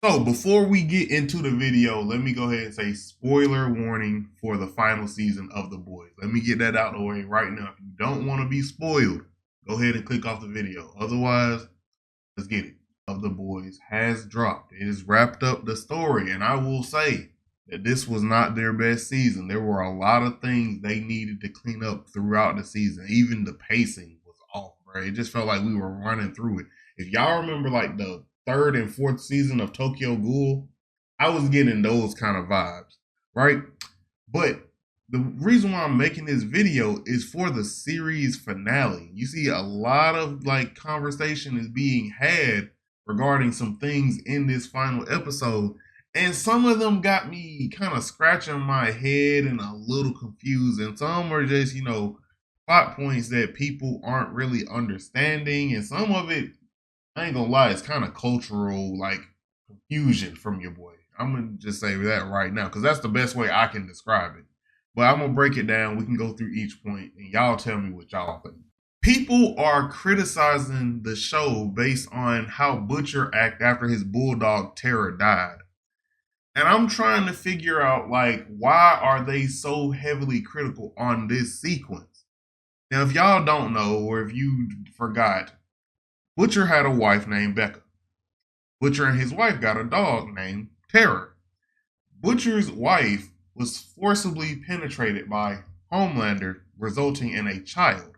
So before we get into the video, let me go ahead and say spoiler warning for the final season of The Boys. Let me get that out of the way right now. If you don't want to be spoiled, go ahead and click off the video. Otherwise, let's get it. Of The Boys has dropped. It has wrapped up the story, and I will say that this was not their best season. There were a lot of things they needed to clean up throughout the season. Even the pacing was off, bro. It just felt like we were running through it. If y'all remember like the third and fourth season of Tokyo Ghoul, I was getting those kind of vibes, right? But the reason why I'm making this video is for the series finale. You see, a lot of like conversation is being had regarding some things in this final episode, and some of them got me kind of scratching my head and a little confused, and some are just, plot points that people aren't really understanding, and some of it, I ain't gonna lie, it's kind of cultural like confusion from your boy. I'm gonna just say that right now because that's the best way I can describe it. But I'm gonna break it down. We can go through each point and y'all tell me what y'all think. People are criticizing the show based on how Butcher acted after his bulldog Tara died. And I'm trying to figure out like why are they so heavily critical on this sequence? Now, if y'all don't know or if you forgot, Butcher had a wife named Becca. Butcher and his wife got a dog named Terror. Butcher's wife was forcibly penetrated by Homelander, resulting in a child.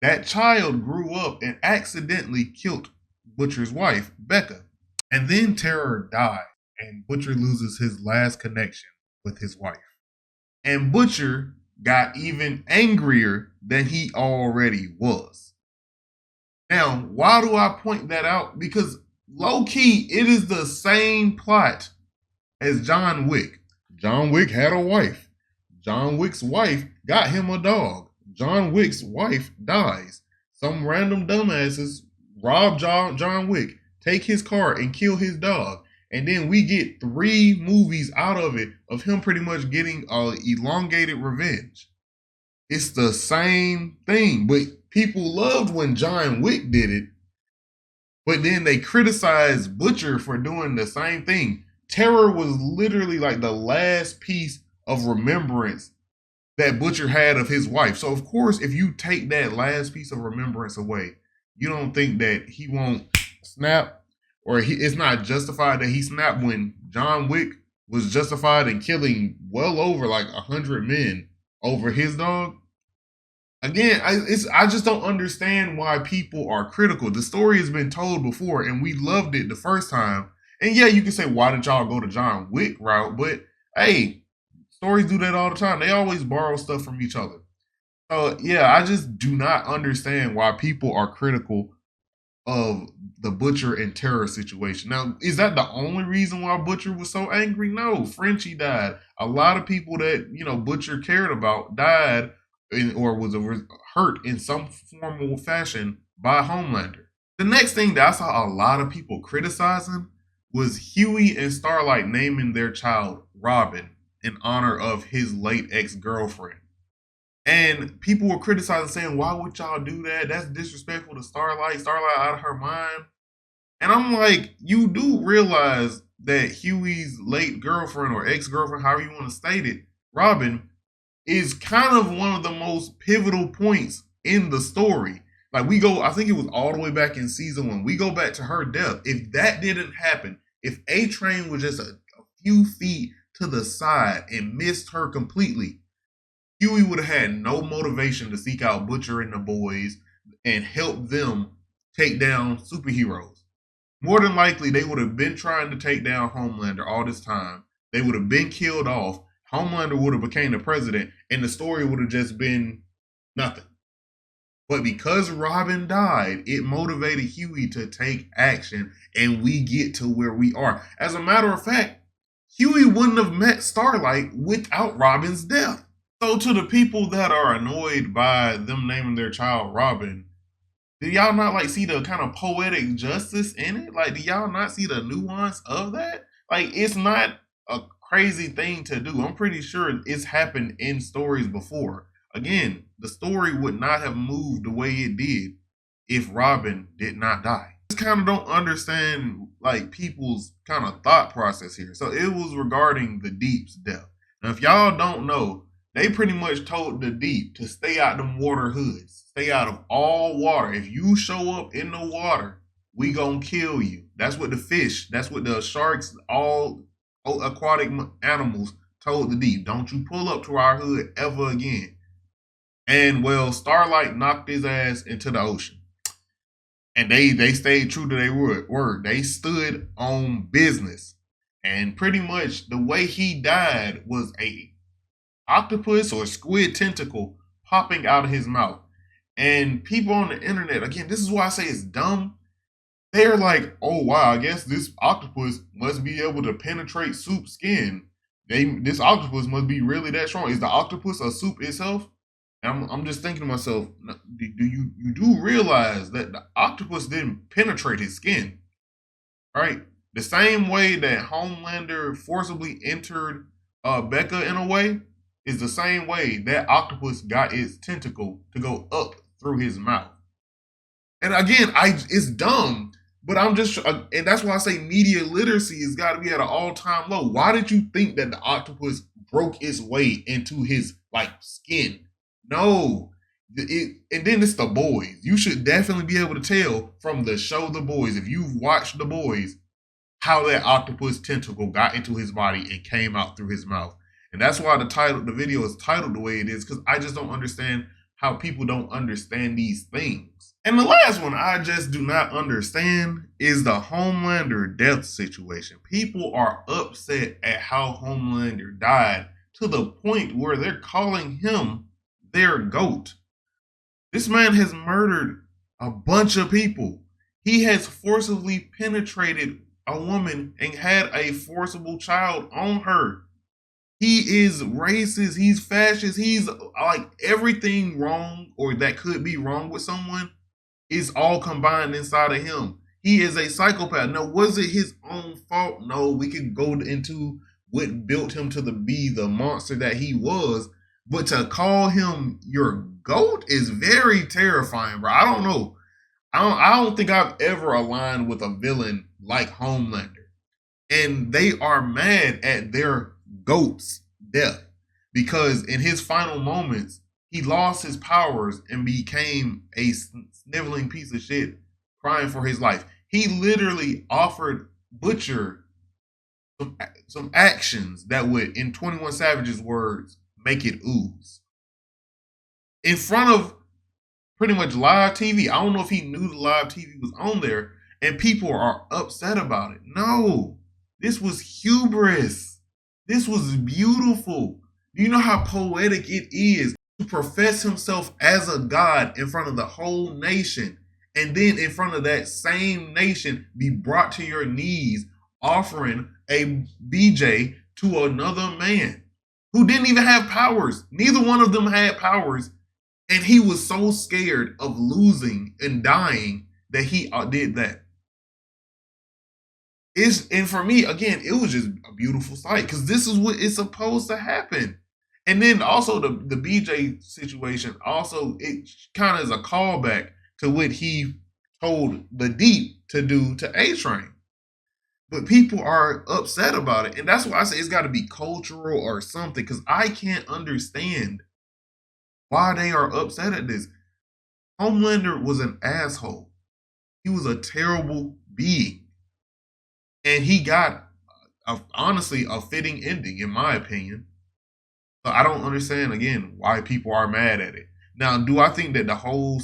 That child grew up and accidentally killed Butcher's wife, Becca. And then Terror died, and Butcher loses his last connection with his wife. And Butcher got even angrier than he already was. Now, why do I point that out? Because low key, it is the same plot as John Wick. John Wick had a wife. John Wick's wife got him a dog. John Wick's wife dies. Some random dumbasses rob John Wick, take his car, and kill his dog. And then we get 3 movies out of it of him pretty much getting elongated revenge. It's the same thing, but people loved when John Wick did it, but then they criticized Butcher for doing the same thing. Terror was literally like the last piece of remembrance that Butcher had of his wife. So of course, if you take that last piece of remembrance away, you don't think that he won't snap, or it's not justified that he snapped when John Wick was justified in killing well over like 100 men over his dog. Again, I just don't understand why people are critical. The story has been told before, and we loved it the first time. And yeah, you can say, why did y'all go to John Wick route? But hey, stories do that all the time. They always borrow stuff from each other. So yeah, I just do not understand why people are critical of the Butcher and Terror situation. Now, is that the only reason why Butcher was so angry? No, Frenchie died. A lot of people that, Butcher cared about died or was hurt in some formal fashion by Homelander. The next thing that I saw a lot of people criticizing was Huey and Starlight naming their child Robin in honor of his late ex-girlfriend. And people were criticizing, saying, why would y'all do that? That's disrespectful to Starlight. Starlight out of her mind. And I'm like, you do realize that Huey's late girlfriend or ex-girlfriend, however you want to state it, Robin, is kind of one of the most pivotal points in the story. Like I think it was all the way back in season 1. We go back to her death. If that didn't happen, if A-Train was just a few feet to the side and missed her completely, Huey would have had no motivation to seek out Butcher and the boys and help them take down superheroes. More than likely, they would have been trying to take down Homelander all this time. They would have been killed off. Homelander would have became the president, and the story would have just been nothing. But because Robin died, it motivated Huey to take action, and we get to where we are. As a matter of fact, Huey wouldn't have met Starlight without Robin's death. So to the people that are annoyed by them naming their child Robin, do y'all not like see the kind of poetic justice in it? Like, do y'all not see the nuance of that? Like, it's not a crazy thing to do. I'm pretty sure it's happened in stories before. Again, the story would not have moved the way it did if Robin did not die. kind of don't understand like people's kind of thought process here. So it was regarding the Deep's death. Now, if y'all don't know, they pretty much told the Deep to stay out them water hoods, stay out of all water. If you show up in the water, we gonna kill you. That's what the fish, that's what the sharks, all aquatic animals told the Deep. Don't you pull up to our hood ever again. And well, Starlight knocked his ass into the ocean. And they stayed true to their word. They stood on business. And pretty much the way he died was a octopus or squid tentacle popping out of his mouth. And people on the internet, again, this is why I say it's dumb. They're like, oh wow, I guess this octopus must be able to penetrate Soup's skin. This octopus must be really that strong. Is the octopus a Soup itself? I'm just thinking to myself, do you do realize that the octopus didn't penetrate his skin, right? The same way that Homelander forcibly entered Becca in a way is the same way that octopus got its tentacle to go up through his mouth. And again, it's dumb, but I'm just, and that's why I say media literacy has got to be at an all-time low. Why did you think that the octopus broke its way into his like skin? No. And then it's The Boys. You should definitely be able to tell from the show The Boys, if you've watched The Boys, how that octopus tentacle got into his body and came out through his mouth. And that's why the video is titled the way it is, because I just don't understand how people don't understand these things. And the last one I just do not understand is the Homelander death situation. People are upset at how Homelander died to the point where they're calling him their GOAT. This man has murdered a bunch of people. He has forcibly penetrated a woman and had a forcible child on her. He is racist, he's fascist, he's like everything wrong or that could be wrong with someone is all combined inside of him. He is a psychopath. Now, was it his own fault? No, we could go into what built him to be the monster that he was. But to call him your GOAT is very terrifying, bro. I don't know. I don't think I've ever aligned with a villain like Homelander. And they are mad at their GOAT's death because in his final moments, he lost his powers and became a sniveling piece of shit, crying for his life. He literally offered Butcher some actions that would, in 21 Savage's words, make it ooze. In front of pretty much live TV. I don't know if he knew the live TV was on there and people are upset about it. No, this was hubris. This was beautiful. Do you know how poetic it is to profess himself as a god in front of the whole nation and then in front of that same nation be brought to your knees offering a BJ to another man who didn't even have powers? Neither one of them had powers. And he was so scared of losing and dying that he did that. And for me, again, it was just a beautiful sight because this is what is supposed to happen. And then also the BJ situation, also it kind of is a callback to what he told the Deep to do to A-Train. But people are upset about it. And that's why I say it's got to be cultural or something because I can't understand why they are upset at this. Homelander was an asshole. He was a terrible being. And he got, honestly, a fitting ending, in my opinion. So I don't understand, again, why people are mad at it. Now, do I think that the whole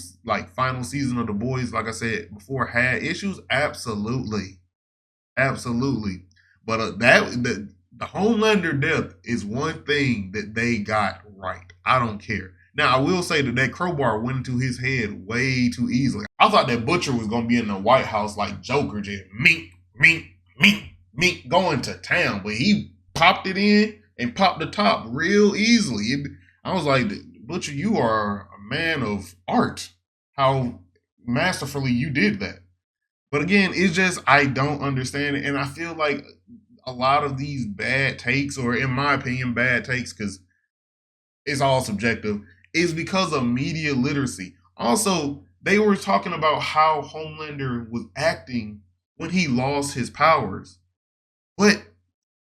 final season of The Boys, like I said before, had issues? Absolutely. Absolutely. But the Homelander death is one thing that they got right. I don't care. Now, I will say that crowbar went into his head way too easily. I thought that Butcher was going to be in the White House like Joker, just mink, mink, mink, mink, going to town. But he popped it in and popped the top real easily. I was like, Butcher, you are a man of art. How masterfully you did that. But again, it's just, I don't understand it. And I feel like a lot of these bad takes, or in my opinion, bad takes, because it's all subjective, is because of media literacy. Also, they were talking about how Homelander was acting when he lost his powers. But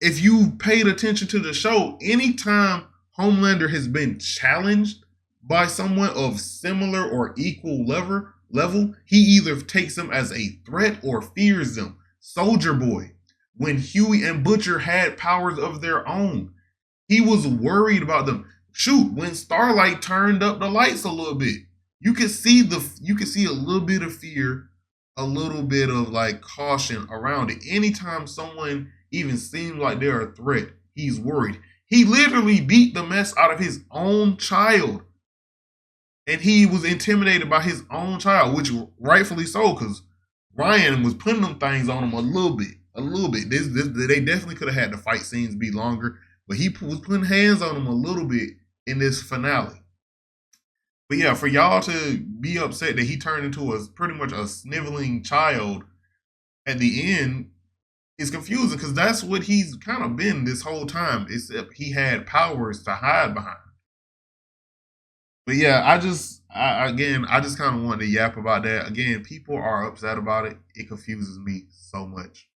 if you paid attention to the show, anytime Homelander has been challenged by someone of similar or equal level, he either takes them as a threat or fears them. Soldier Boy, when Huey and Butcher had powers of their own, he was worried about them. Shoot, when Starlight turned up the lights a little bit, you could see a little bit of fear, a little bit of like caution around it. Anytime someone even seems like they're a threat, he's worried. He literally beat the mess out of his own child. And he was intimidated by his own child, which rightfully so, because Ryan was putting them things on him a little bit. They definitely could have had the fight scenes be longer, but he was putting hands on him a little bit in this finale. But yeah, for y'all to be upset that he turned into a pretty much a sniveling child at the end is confusing, because that's what he's kind of been this whole time, except he had powers to hide behind. But yeah, I just kind of wanted to yap about that. Again, people are upset about it. It confuses me so much.